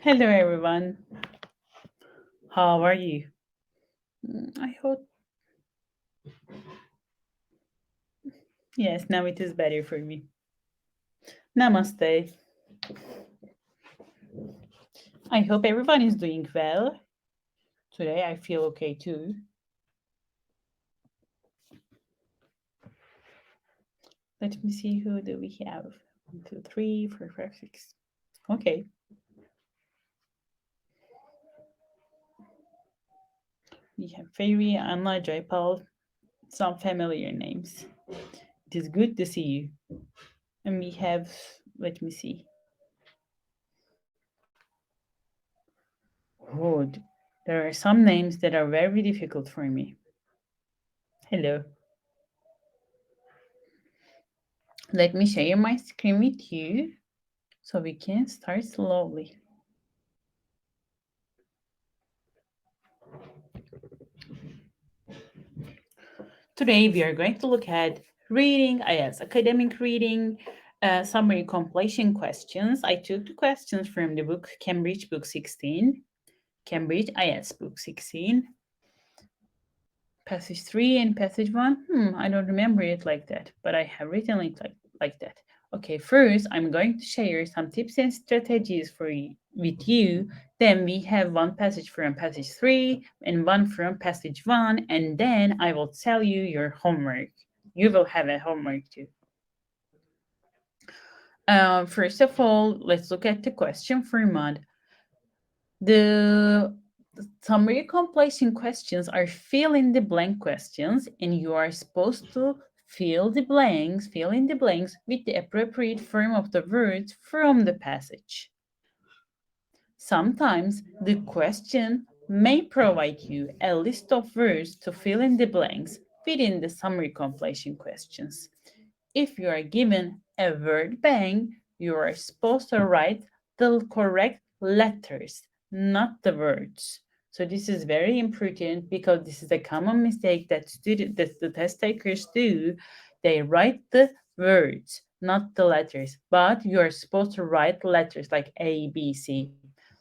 Hello everyone. How are you? I hope yes, now it is better for me. Namaste. I hope everyone is doing well. Today I feel okay too. Let me see who do we have. 1, 2, 3, 4, 5, 6. Okay. We have Fairy, Anna, Joypal, some familiar names. It is good to see you. And we have, let me see. Oh, there are some names that are very difficult for me. Hello. Let me share my screen with you so we can start slowly. Today we are going to look at reading, IELTS academic reading, summary completion questions. I took the questions from the book Cambridge Book 16, Cambridge IELTS Book 16, Passage 3 and Passage 1. I don't remember it like that, but I have written it like that. Okay, first I'm going to share some tips and strategies with you. Then we have one passage from passage 3 and one from passage 1, and then I will tell you your homework. You will have a homework too. First of all, let's look at the question format. The summary completion questions are fill in the blank questions, and you are supposed to fill in the blanks with the appropriate form of the words from the passage. Sometimes the question may provide you a list of words to fill in the blanks within the summary completion questions. If you are given a word bank, you are supposed to write the correct letters, not the words. So this is very important because this is a common mistake that the test takers do. They write the words, not the letters, but you are supposed to write letters like A, B, C.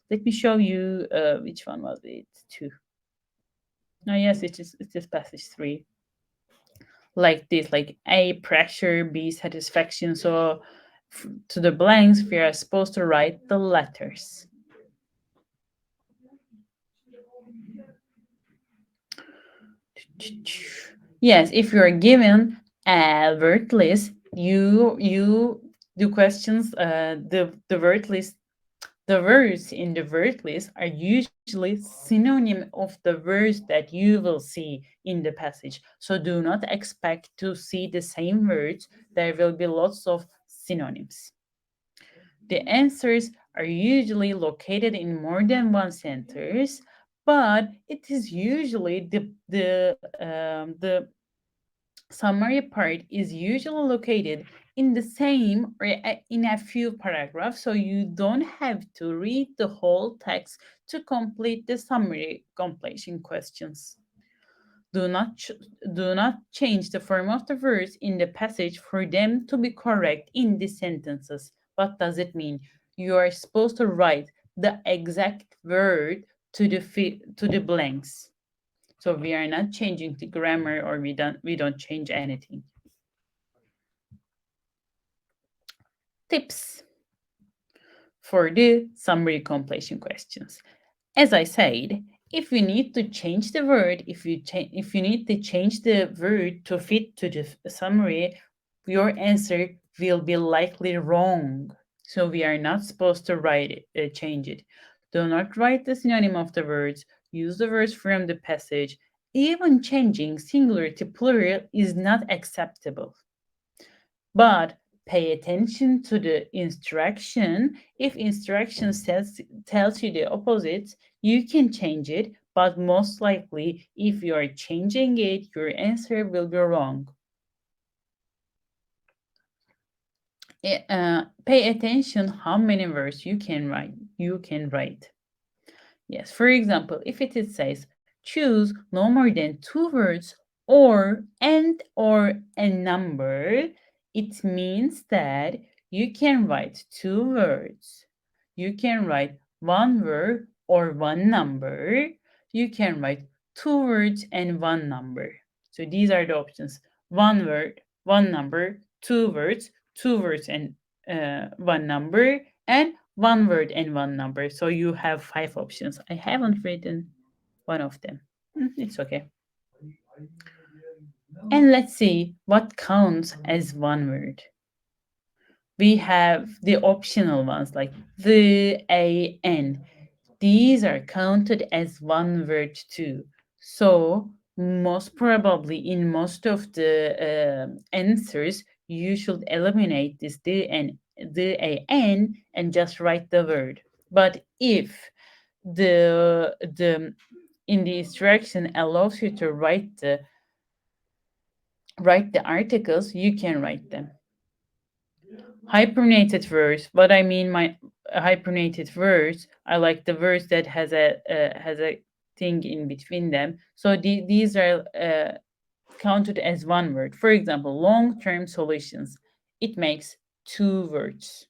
Let me show you which one was it? Two. No, yes, it is passage 3. Like this, like A pressure, B satisfaction. So to the blanks, we are supposed to write the letters. Yes, if you are given a word list, you do questions. The word list, the words in the word list are usually synonym of the words that you will see in the passage. So do not expect to see the same words. There will be lots of synonyms. The answers are usually located in more than one sentence, but it is usually the summary part is usually located in the same or in a few paragraphs, so you don't have to read the whole text to complete the summary completion questions. Do not do not change the form of the words in the passage for them to be correct in the sentences. What does it mean? You are supposed to write the exact word to the blanks. So we are not changing the grammar, or we don't change anything. Tips for the summary completion questions. As I said, if you need to change the word, if you need to change the word to fit to the summary, your answer will be likely wrong. So we are not supposed to change it. Do not write the synonym of the words. Use the words from the passage. Even changing singular to plural is not acceptable. But pay attention to the instruction. If instruction tells you the opposite, you can change it, but most likely, if you are changing it, your answer will be wrong. Pay attention how many words you can write. Yes, for example, if it says choose no more than 2 words or a number, it means that you can write 2 words. You can write one word or one number. You can write two words and one number. So these are the options: one word, one number, two words and one number, and one word and one number. So you have five options. I haven't written one of them. It's okay. And let's see what counts as one word. We have the optional ones like the, a, n. These are counted as one word too. So, most probably in most of the answers, you should eliminate this the and the, a, n and just write the word. But if the in the instruction allows you to write the articles, you can write them. Hypernated verse. What I mean my hypernated verse, I like the verse that has a thing in between them. So these are counted as one word. For example, long-term solutions. It makes two words.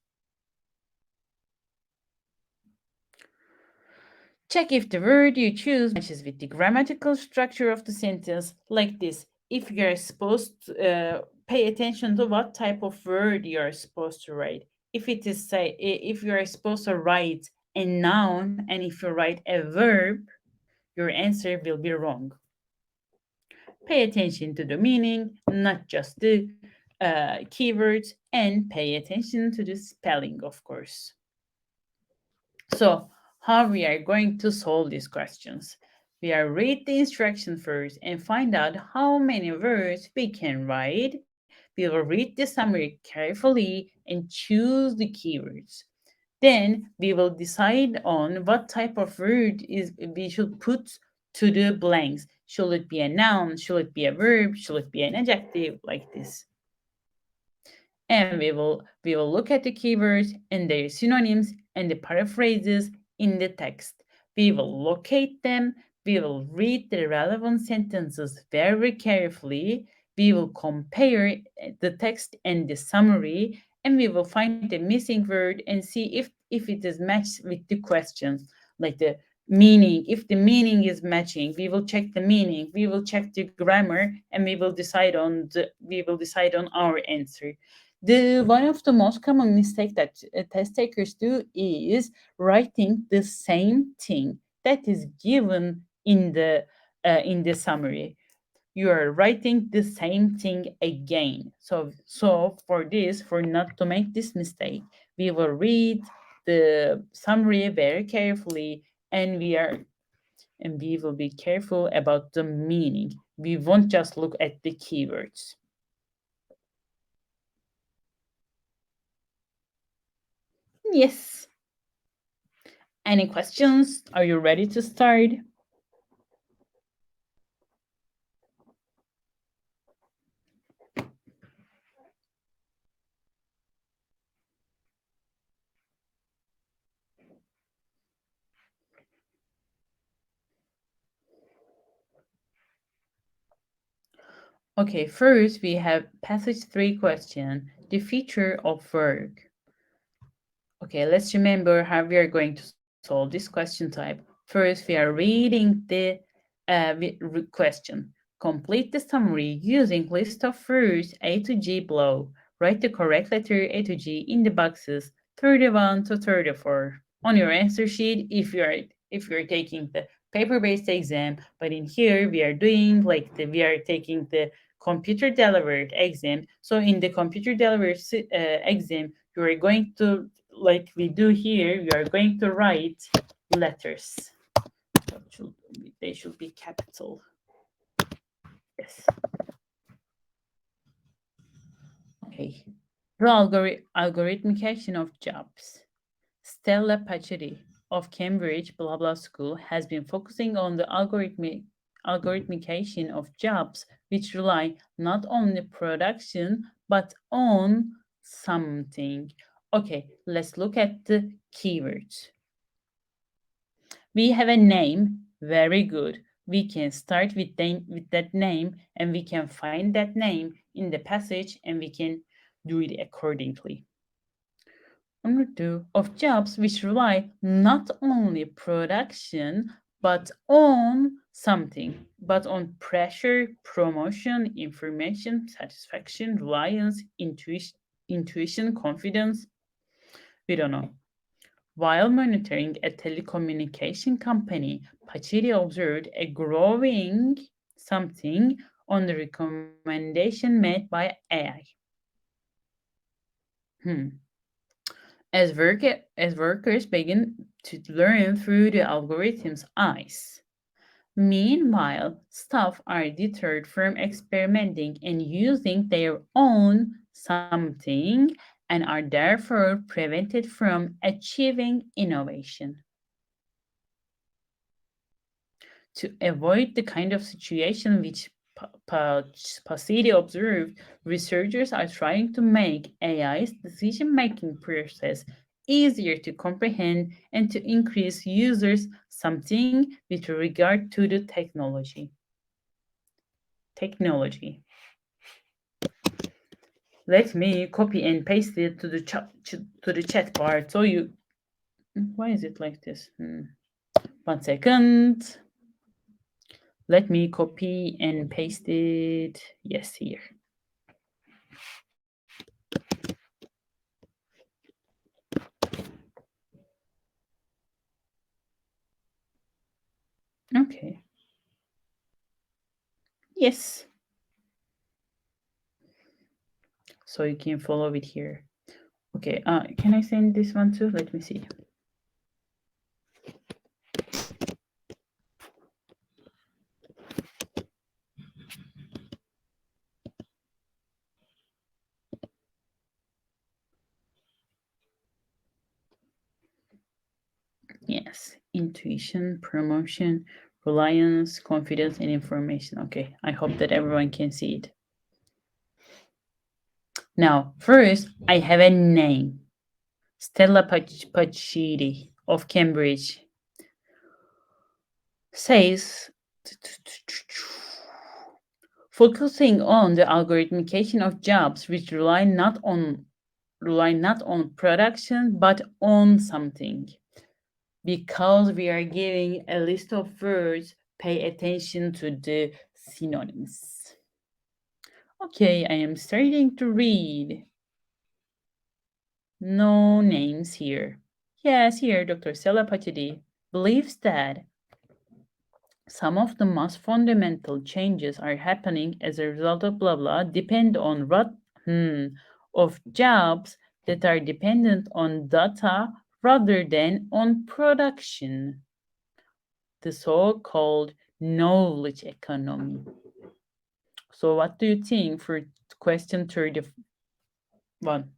Check if the word you choose matches with the grammatical structure of the sentence, like this. If you are supposed to pay attention to what type of word you are supposed to write. If it is say if you are supposed to write a noun and if you write a verb, your answer will be wrong. Pay attention to the meaning, not just the keywords, and pay attention to the spelling, of course. So, how we are going to solve these questions? We are read the instruction first and find out how many words we can write. We will read the summary carefully and choose the keywords. Then we will decide on what type of word is we should put to the blanks. Should it be a noun? Should it be a verb? Should it be an adjective? Like this. And we will look at the keywords and their synonyms and the paraphrases in the text. We will locate them. We will read the relevant sentences very carefully. We will compare the text and the summary, and we will find the missing word and see if it is matched with the questions, like the meaning. If the meaning is matching, we will check the meaning. We will check the grammar, and we will decide on our answer. The one of the most common mistake that test takers do is writing the same thing that is given in the summary. You are writing the same thing again. So for this, for not to make this mistake, we will read the summary very carefully, and we will be careful about the meaning. We won't just look at the keywords. Yes. Any questions? Are you ready to start? Okay, first we have passage 3 question, the feature of work. Okay, let's remember how we are going to solve this question type. First, we are reading the question. Complete the summary using list of words A to G below. Write the correct letter A to G in the boxes 31 to 34 on your answer sheet if you're taking the paper-based exam. But in here, we are doing we are taking the computer delivered exam. So in the computer delivered exam, you are going to, like we do here, we are going to write letters. They should be capital. Yes. Okay. The algorithmication of jobs. Stella Pachetti of Cambridge blah blah school has been focusing on the algorithmication of jobs which rely not on the production but on something. Okay, let's look at the keywords. We have a name, very good. We can start with that name and we can find that name in the passage and we can do it accordingly. Number two, of jobs which rely not only production but on something, but on pressure, promotion, information, satisfaction, reliance, intuition, confidence. We don't know. While monitoring a telecommunication company, Pachiri observed a growing something on the recommendation made by AI. Hmm. As workers begin to learn through the algorithm's eyes. Meanwhile, staff are deterred from experimenting and using their own something and are therefore prevented from achieving innovation. To avoid the kind of situation which Pasidi observed, researchers are trying to make AI's decision making process easier to comprehend and to increase users something with regard to the technology. Technology. Let me copy and paste it to the chat bar so you. Why is it like this? 1 second. Let me copy and paste it. Yes, here. Okay. Yes. So you can follow it here. Okay. Can I send this one too? Let me see. Yes. Intuition, promotion, reliance, confidence, and information. Okay. I hope that everyone can see it. Now, first, I have a name. Stella Pacini of Cambridge says, focusing on the algorithmication of jobs which rely not on production but on something. Because we are giving a list of words, pay attention to the synonyms. Okay, I am starting to read. No names here. Yes, here Dr. Stella Pachidi believes that some of the most fundamental changes are happening as a result of blah blah depend on of jobs that are dependent on data rather than on production. The so-called knowledge economy. So what do you think for question 31?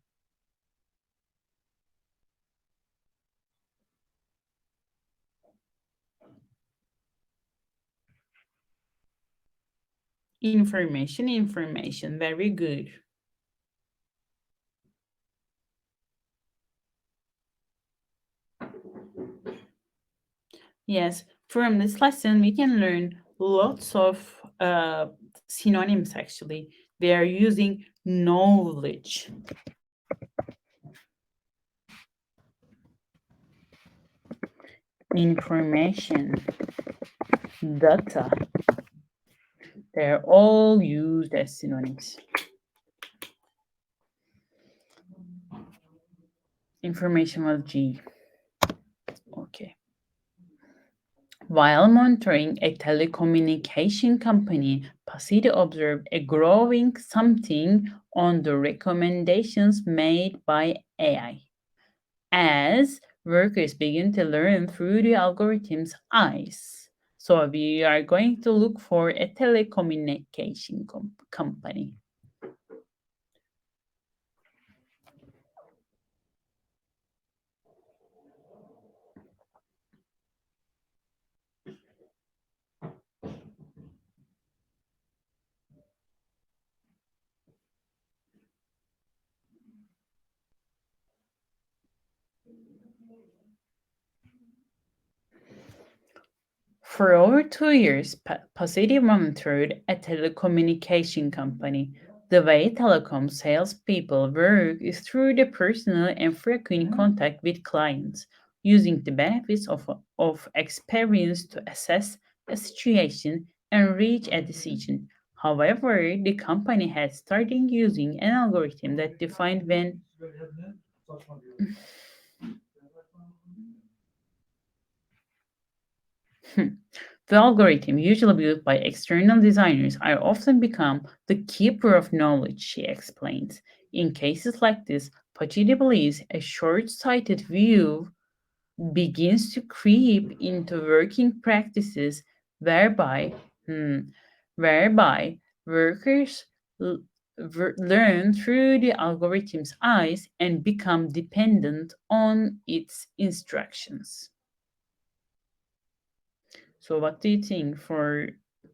Information, very good. Yes, from this lesson, we can learn lots of synonyms actually. They are using knowledge. Information, data. They're all used as synonyms. Information was G. Okay. While monitoring a telecommunication company, Pasito observed a growing something on the recommendations made by AI. As workers begin to learn through the algorithm's eyes. So we are going to look for a telecommunication company. For over 2 years, Pasiti monitored a telecommunication company. The way telecom salespeople work is through the personal and frequent contact with clients, using the benefits of experience to assess a situation and reach a decision. However, the company has started using an algorithm that defined when the algorithm, usually built by external designers, are often become the keeper of knowledge, she explains. In cases like this, Pachidi believes a short-sighted view begins to creep into working practices whereby, hmm, whereby workers l- learn through the algorithm's eyes and become dependent on its instructions. So, what do you think for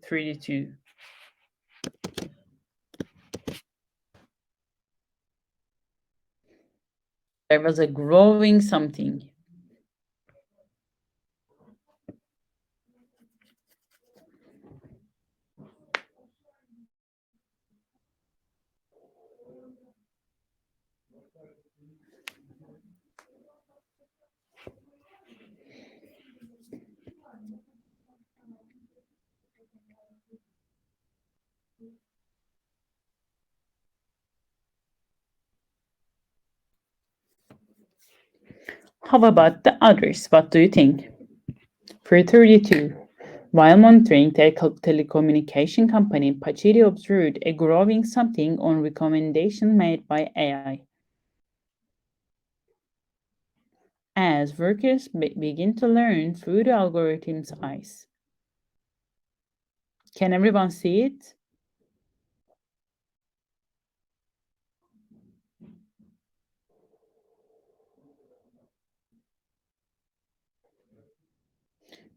32? There was a growing something. How about the others? What do you think? For 32, while monitoring telecommunication company, Pachiri observed a growing something on recommendation made by AI. As workers begin to learn through the algorithm's eyes. Can everyone see it?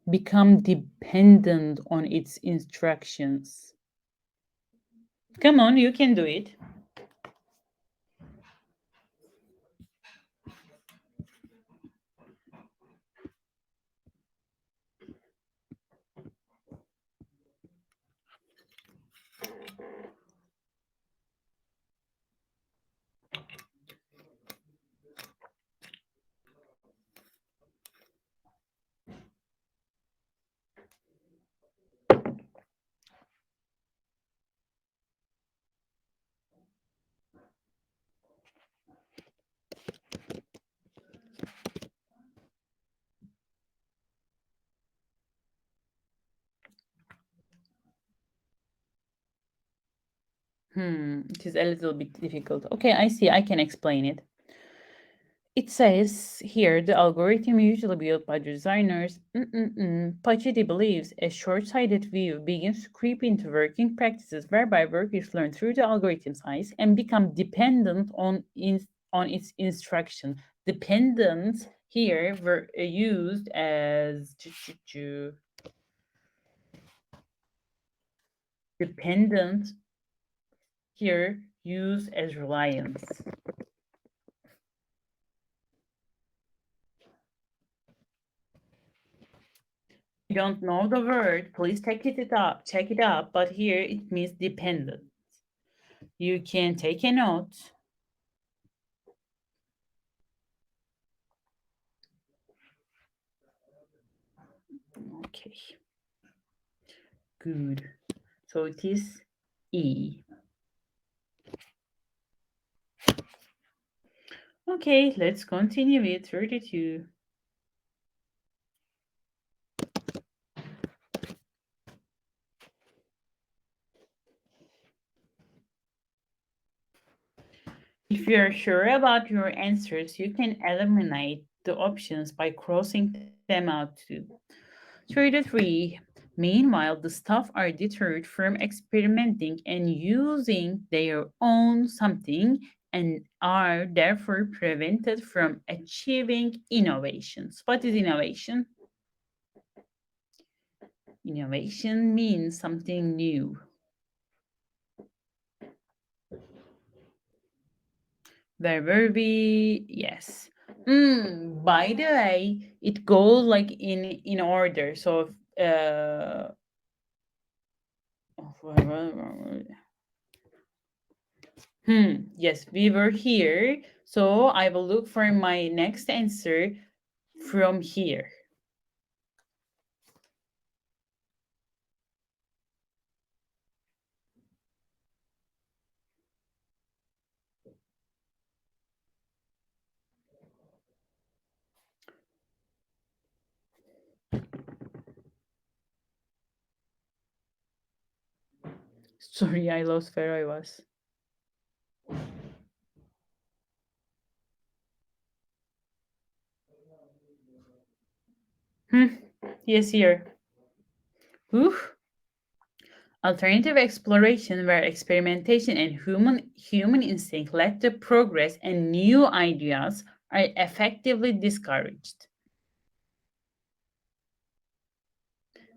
Become dependent on its instructions. Come on, you can do it. It is a little bit difficult. Okay, I see. I can explain it. It says here the algorithm usually built by designers. Pachidi believes a short-sighted view begins to creep into working practices whereby workers learn through the algorithm's eyes and become dependent on its instruction. Dependent here were used as dependent here used as reliance. You don't know the word, please check it up, but here it means dependent. You can take a note. Okay, good. So it is E. Okay, let's continue with 32. If you're sure about your answers, you can eliminate the options by crossing them out too. 33. Meanwhile, the staff are deterred from experimenting and using their own something and are therefore prevented from achieving innovations. What is innovation? Innovation means something new. Where were we? Yes. By the way, it goes like in order. So Yes, we were here. So I will look for my next answer from here. Sorry, I lost where I was. Hmm. Yes, here. Oof. Alternative exploration, where experimentation and human instinct led to progress and new ideas, are effectively discouraged.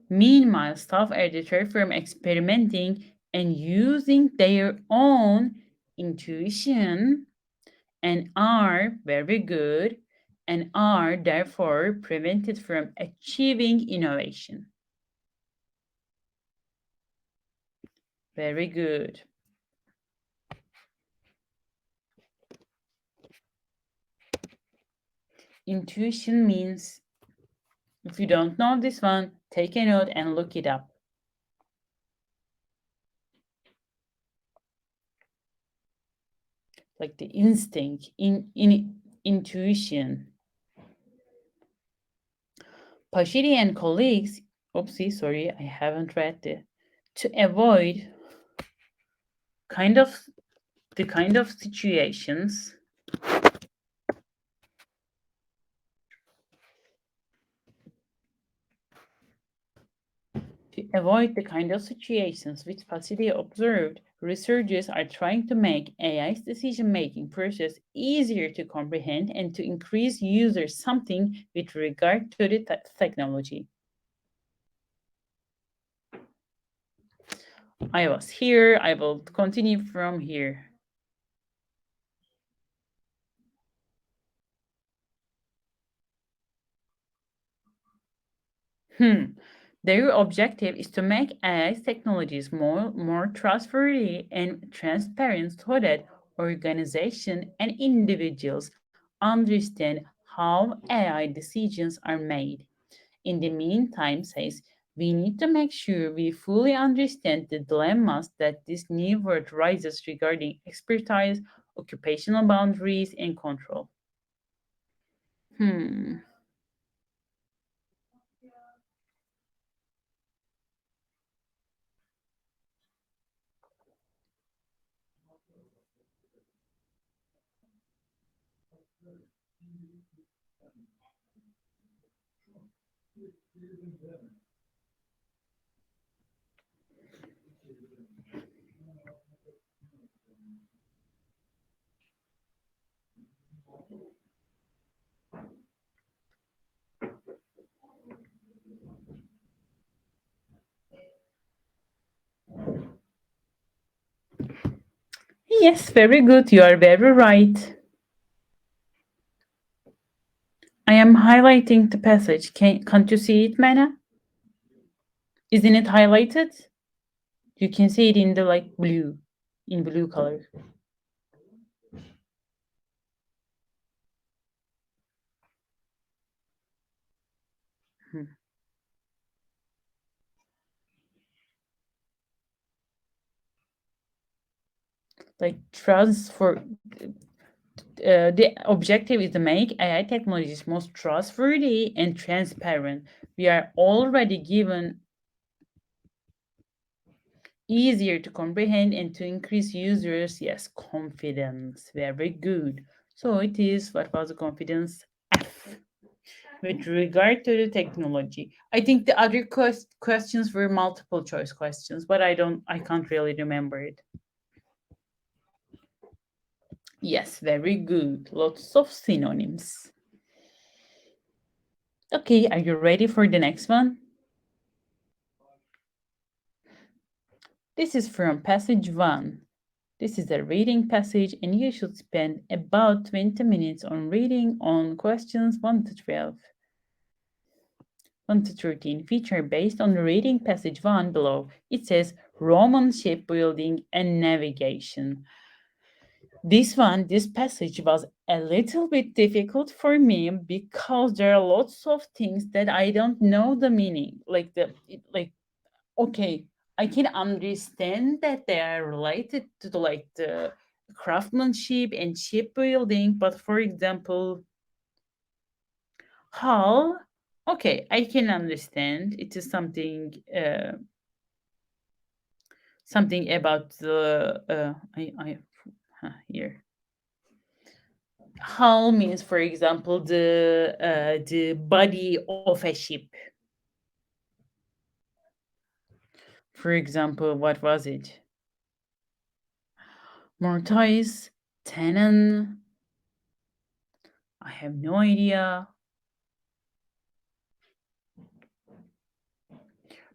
Meanwhile, staff are deterred from experimenting and using their own intuition and are very good and are therefore prevented from achieving innovation. Very good. Intuition means, if you don't know this one, take a note and look it up. Like the instinct, intuition. Pashidi and colleagues, oopsie, sorry, I haven't read it, to avoid kind of the kind of situations To avoid the kind of situations which Pasidi observed, researchers are trying to make AI's decision-making process easier to comprehend and to increase user something with regard to the technology. I was here, I will continue from here. Their objective is to make AI technologies more trustworthy and transparent so that organizations and individuals understand how AI decisions are made. In the meantime, says, we need to make sure we fully understand the dilemmas that this new world raises regarding expertise, occupational boundaries, and control. Hmm. Yes, very good. You are very right. I am highlighting the passage. Can't you see it, Mana? Isn't it highlighted? You can see it in the like blue, in blue color. Hmm. Like transfer. The objective is to make AI technologies most trustworthy and transparent. We are already given easier to comprehend and to increase users, yes, confidence. Very good. So it is, what was the confidence? F. With regard to the technology, I think the other questions were multiple choice questions, but I can't really remember it. Yes, very good. Lots of synonyms. Okay, are you ready for the next one? This is from passage 1. This is a reading passage, and you should spend about 20 minutes on reading on questions 1 to 12. 1 to 13 feature based on reading passage 1 below. It says Roman shipbuilding and navigation. This passage was a little bit difficult for me because there are lots of things that I don't know the meaning. Okay, I can understand that they are related to the craftsmanship and shipbuilding, but for example, hull. Okay, I can understand. It is something about the here. Hull means, for example, the body of a ship. For example, what was it? Mortise, tenon. I have no idea.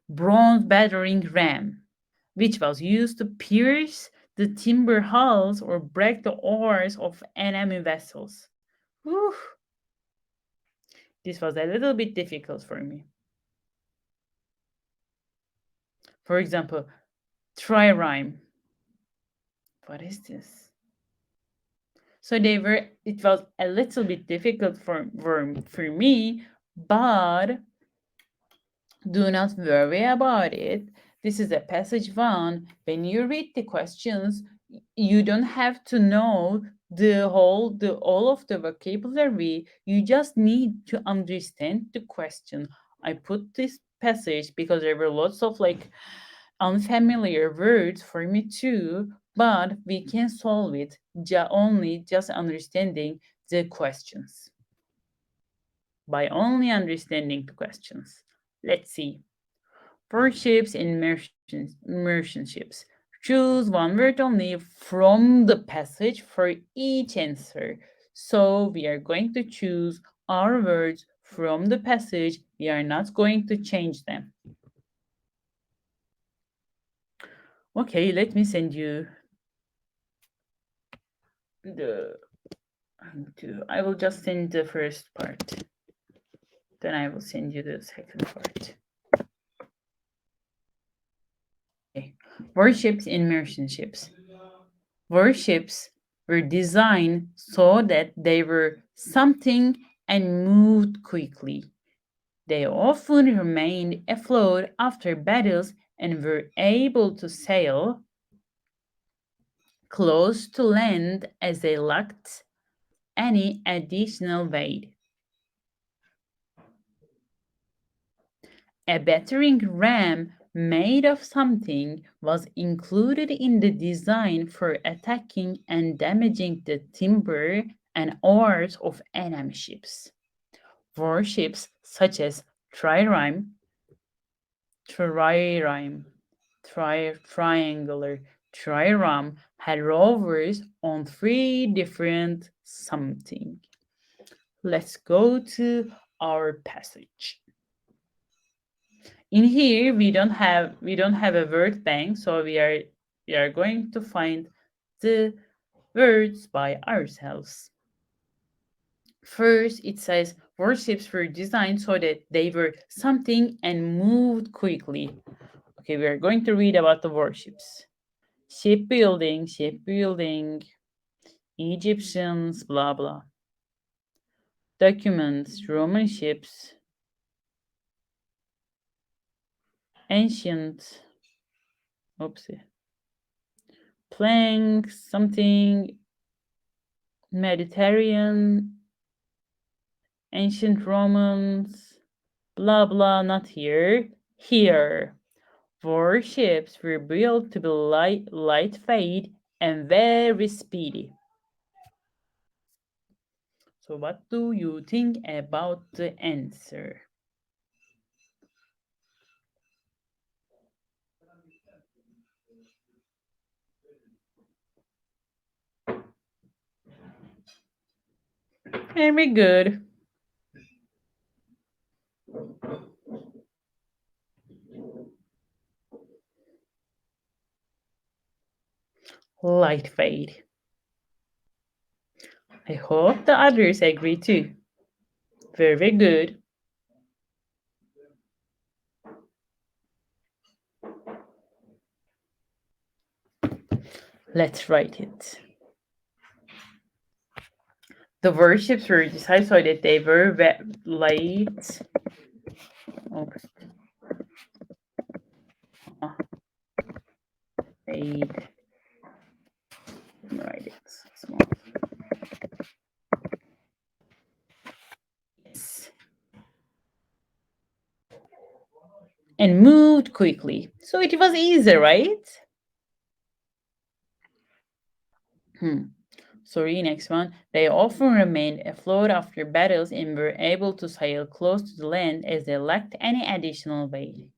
Bronze battering ram, which was used to pierce the timber hulls or break the oars of enemy vessels. Whew. This was a little bit difficult for me. For example, trireme. What is this? So it was a little bit difficult for me, but do not worry about it. This is a passage one. When you read the questions, you don't have to know the all of the vocabulary. You just need to understand the question. I put this passage because there were lots of unfamiliar words for me too, but we can solve it only just understanding the questions. By only understanding the questions. Let's see. Worships and merchantships. Choose one word only from the passage for each answer. So we are going to choose our words from the passage. We are not going to change them. Okay, let me send you I will just send the first part. Then I will send you the second part. Okay. Warships and merchant Warships were designed so that they were something and moved quickly. They often remained afloat after battles and were able to sail close to land as they lacked any additional weight. A battering ram made of something was included in the design for attacking and damaging the timber and oars of enemy ships. Warships such as trireme, trireme, triangular, trireme had rovers on three different something. Let's go to our passage. In here we don't have a word bank, so we are going to find the words by ourselves. First, it says warships were designed so that they were something and moved quickly. Okay, we are going to read about the warships. Shipbuilding, Egyptians, blah blah. Documents, Roman ships, ancient, oopsie, planks, something, Mediterranean, ancient Romans, blah blah, not here. Here. Warships were built to be lightweight and very speedy. So, what do you think about the answer? Very good. Lightweight. I hope the others agree too. Very good. Let's write it. The warships were designed so that they were light. Okay. Eight. Write it small. Yes. And moved quickly. So it was easy, right? Hmm. Sorry, next one. They often remained afloat after battles and were able to sail close to the land as they lacked any additional weight.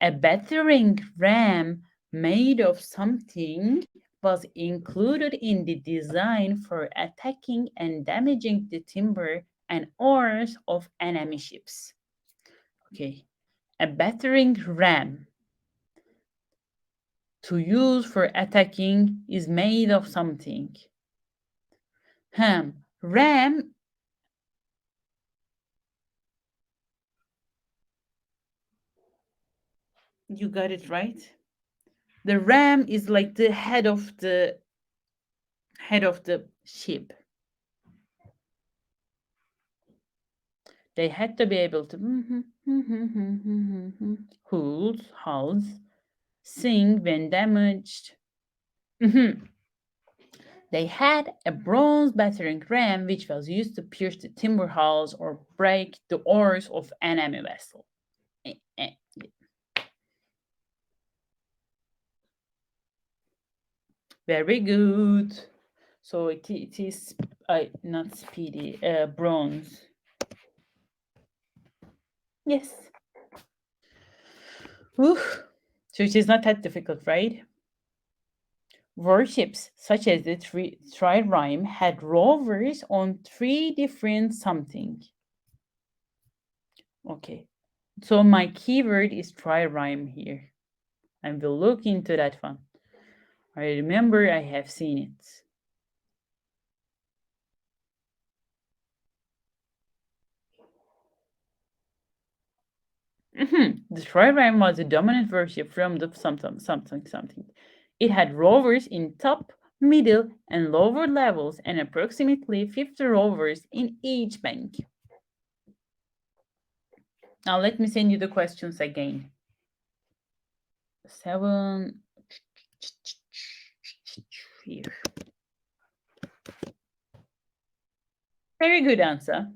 A battering ram made of something was included in the design for attacking and damaging the timber and oars of enemy ships. Okay, a battering ram to use for attacking is made of something. Ram, you got it right. The ram is like the head of the ship. They had to be able to hulls sing when damaged. Mhm. They had a bronze battering ram which was used to pierce the timber hulls or break the oars of enemy vessel. Eh, eh. Very good. So it is not speedy, bronze. Yes. Whew. So it is not that difficult, right? Warships such as the trireme had rovers on three different something. Okay, so my keyword is trireme here. I will look into that one. I remember I have seen it. The trireme was a dominant warship from the something. It had rovers in top, middle, and lower levels and approximately 50 rovers in each bank. Now let me send you the questions again. 7 here. Very good answer.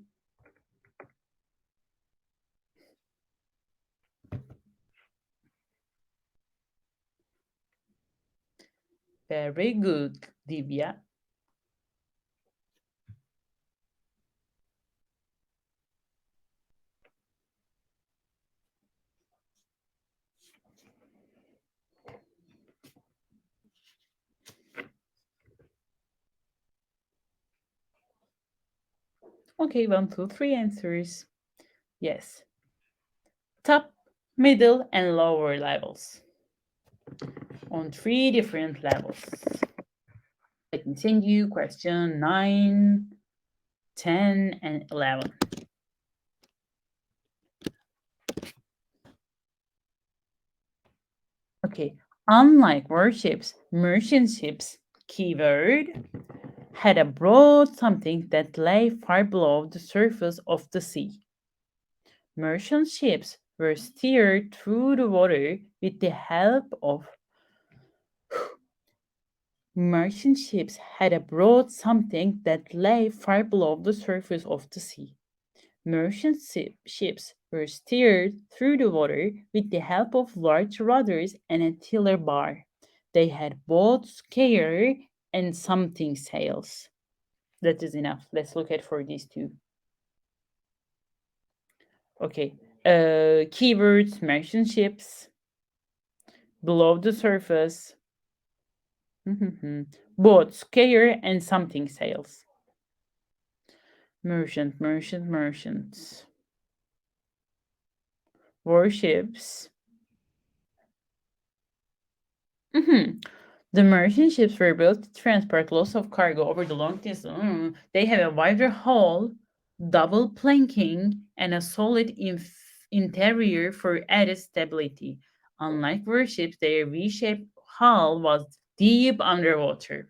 Very good, Divya. Okay, one, two, three answers. Yes. Top, middle, and lower levels. On three different levels. I continue. Question 9, 10, and 11. Okay. Unlike warships, merchant ships, keyword, had a broad something that lay far below the surface of the sea. Merchant ships were steered through the water with the help of merchant ships had a broad something that lay far below the surface of the sea. Merchant ships were steered through the water with the help of large rudders and a tiller bar. They had both scare and something sails. That is enough. Let's look at for these two. Okay. Keywords, merchant ships, below the surface, both scare and something sails. Merchants. Warships. The merchant ships were built to transport lots of cargo over the long distance. They have a wider hull, double planking, and a solid interior for added stability. Unlike warships, their V-shaped hull was deep underwater.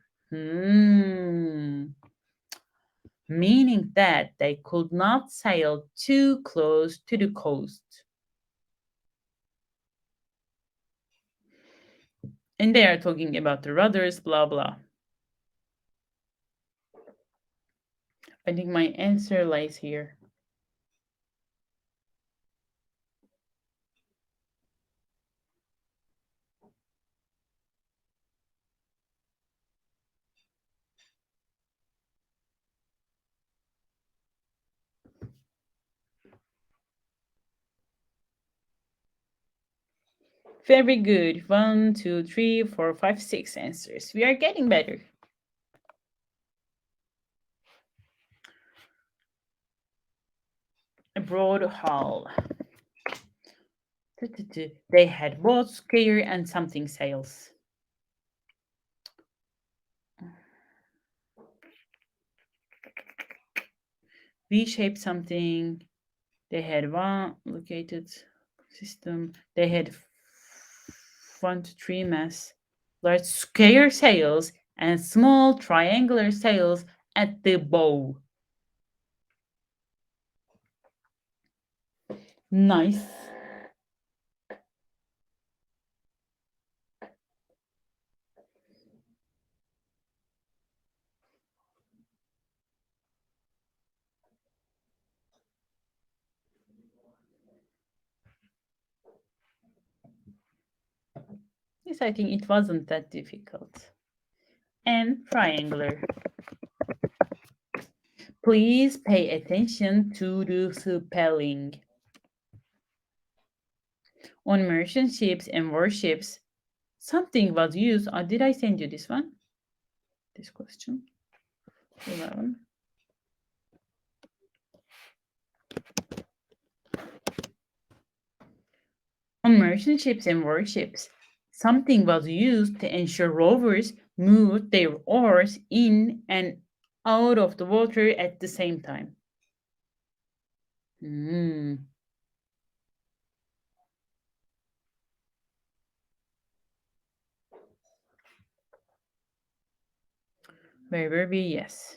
meaning that they could not sail too close to the coast. And they are talking about the rudders, blah blah. I think my answer lies here. Very good. 1, 2, 3, 4, 5, 6 answers. We are getting better. A broad hull. They had both scare and something sails. V-shaped something. They had one located system. They had 1 to 3 mass, large square sails, and small triangular sails at the bow. Nice. Yes, I think it wasn't that difficult. And triangular. Please pay attention to the spelling. On merchant ships and warships, something was used. Did I send you this one? This question? 11. On merchant ships and warships, something was used to ensure rowers moved their oars in and out of the water at the same time. Hmm. Where were we? Yes.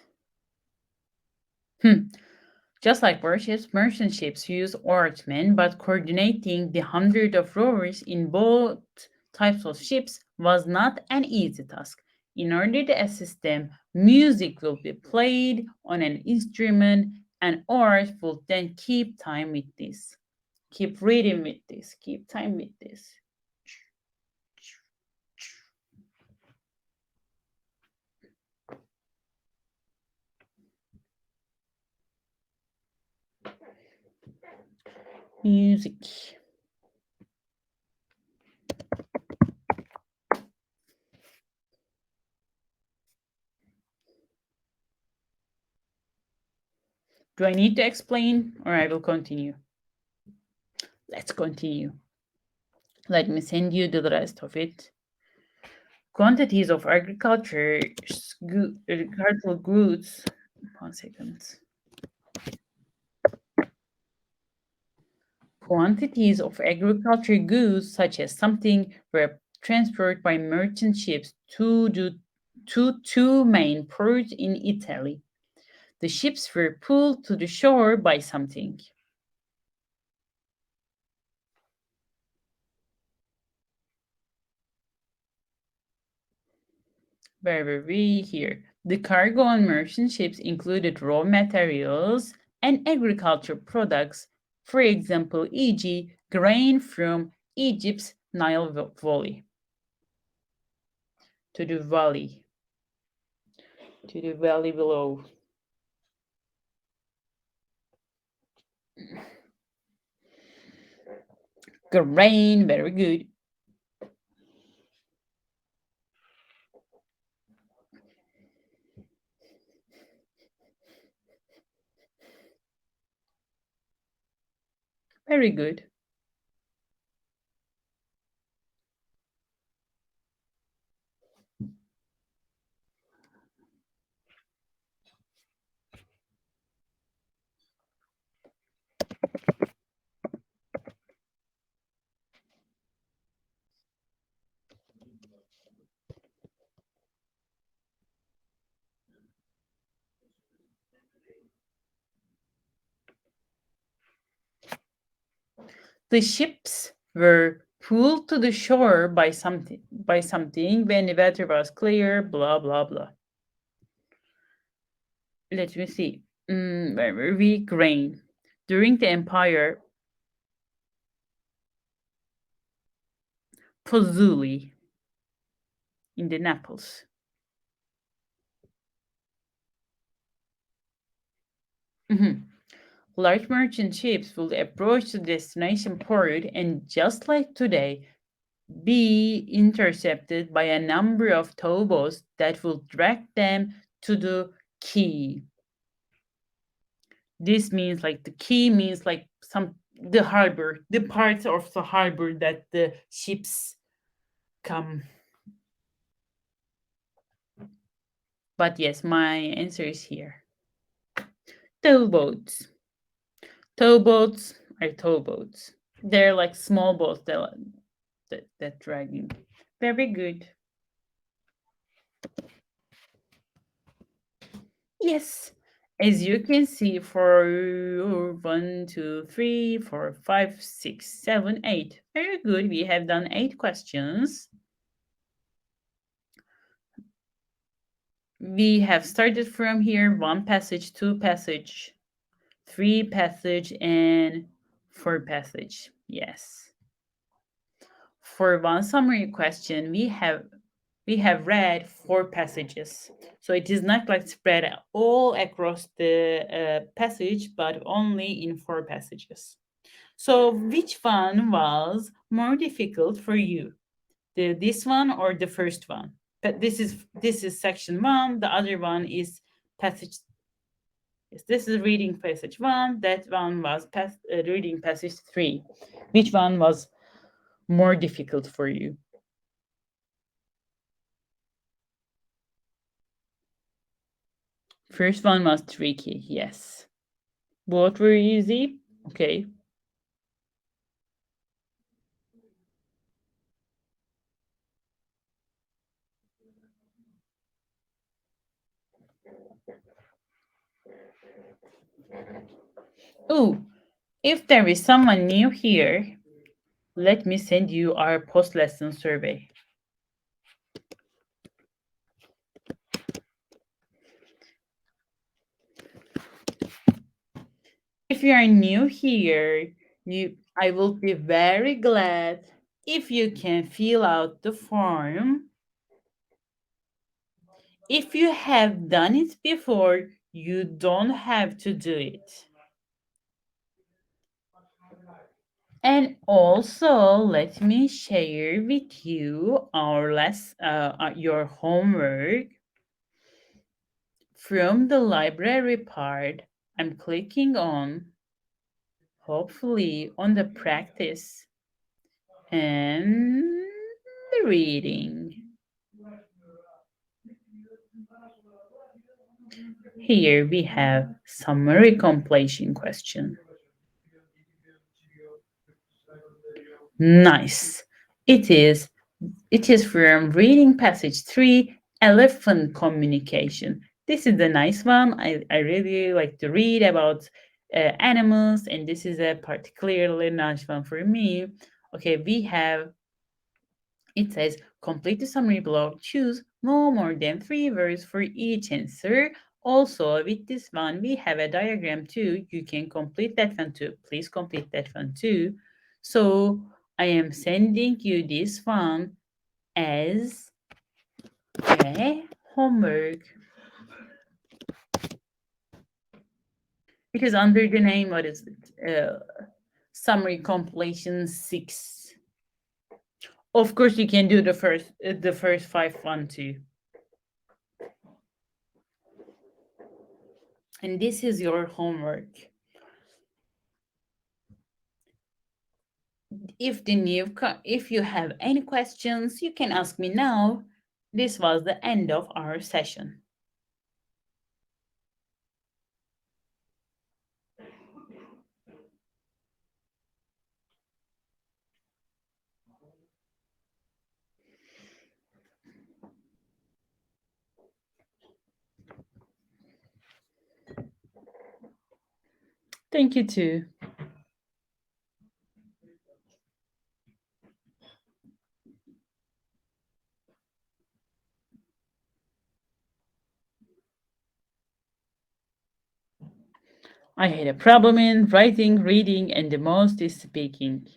Just like warships, merchant ships use oarsmen, but coordinating the hundred of rowers in both types of ships was not an easy task. In order to assist them, music will be played on an instrument, and oars will then keep time with this. Keep reading with this. Keep time with this. Music. Do I need to explain or I will continue? Let's continue. Let me send you the rest of it. Quantities of agricultural goods. 1 second. Quantities of agricultural goods, such as something, were transported by merchant ships to two main ports in Italy. The ships were pulled to the shore by something. Where were we here? The cargo on merchant ships included raw materials and agricultural products, for example, e.g., grain from Egypt's Nile Valley. To the valley, to the valley below. Grain, very good. Very good. The ships were pulled to the shore by something when the weather was clear, blah blah blah. Let me see. Where were we? Grain. During the empire, Pozzuoli in the Naples. Mhm. Large merchant ships would approach the destination port and, just like today, be intercepted by a number of towboats that would drag them to the quay. This means like the quay means like the harbor, the parts of the harbor that the ships come. But yes, my answer is here. Towboats. Towboats are towboats. They're like small boats that dragging. Very good. Yes. As you can see, for 1, 2, 3, 4, 5, 6, 7, 8. Very good. We have done 8 questions. We have started from here 1 passage, 2 passage, 3 passage, and 4 passage. Yes. For one summary question, we have read 4 passages. So it is not like spread all across the passage, but only in 4 passages. So which one was more difficult for you? This one or the first one? But this is section 1. The other one is passage. Yes, this is reading passage 1. That one was reading passage 3. Which one was more difficult for you? First one was tricky, yes. Both were easy. Okay. Oh, if there is someone new here, let me send you our post-lesson survey. If you are new here, I will be very glad if you can fill out the form. If you have done it before, you don't have to do it. And also, let me share with you your homework from the library part. I'm clicking on, hopefully, on the practice and the reading. Here we have summary completion question. Nice. It is It is from reading passage 3, elephant communication. This is the nice one. I really like to read about animals, and this is a particularly nice one for me. Okay, it says, complete the summary below. Choose no more than 3 words for each answer. Also, with this one, we have a diagram too. You can complete that one too. Please complete that one too. So, I am sending you this one as a homework. It is under the name, what is it? Summary completion 6. Of course, you can do the first 5 too. And this is your homework. If you have any questions, you can ask me now. This was the end of our session. Thank you too. I had a problem in writing, reading, and the most is speaking.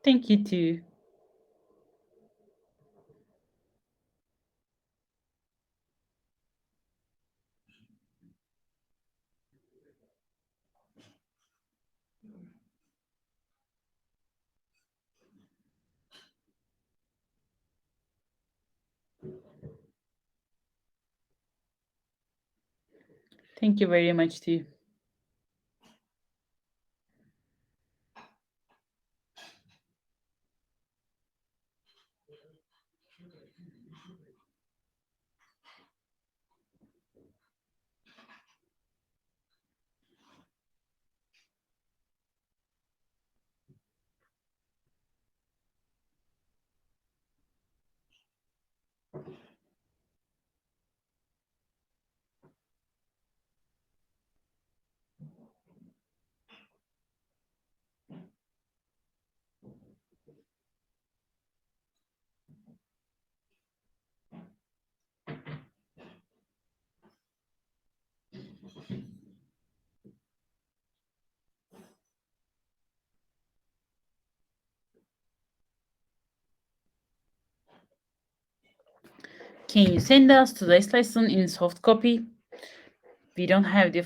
Thank you too. Thank you very much too. Can you send us today's lesson in soft copy? We don't have the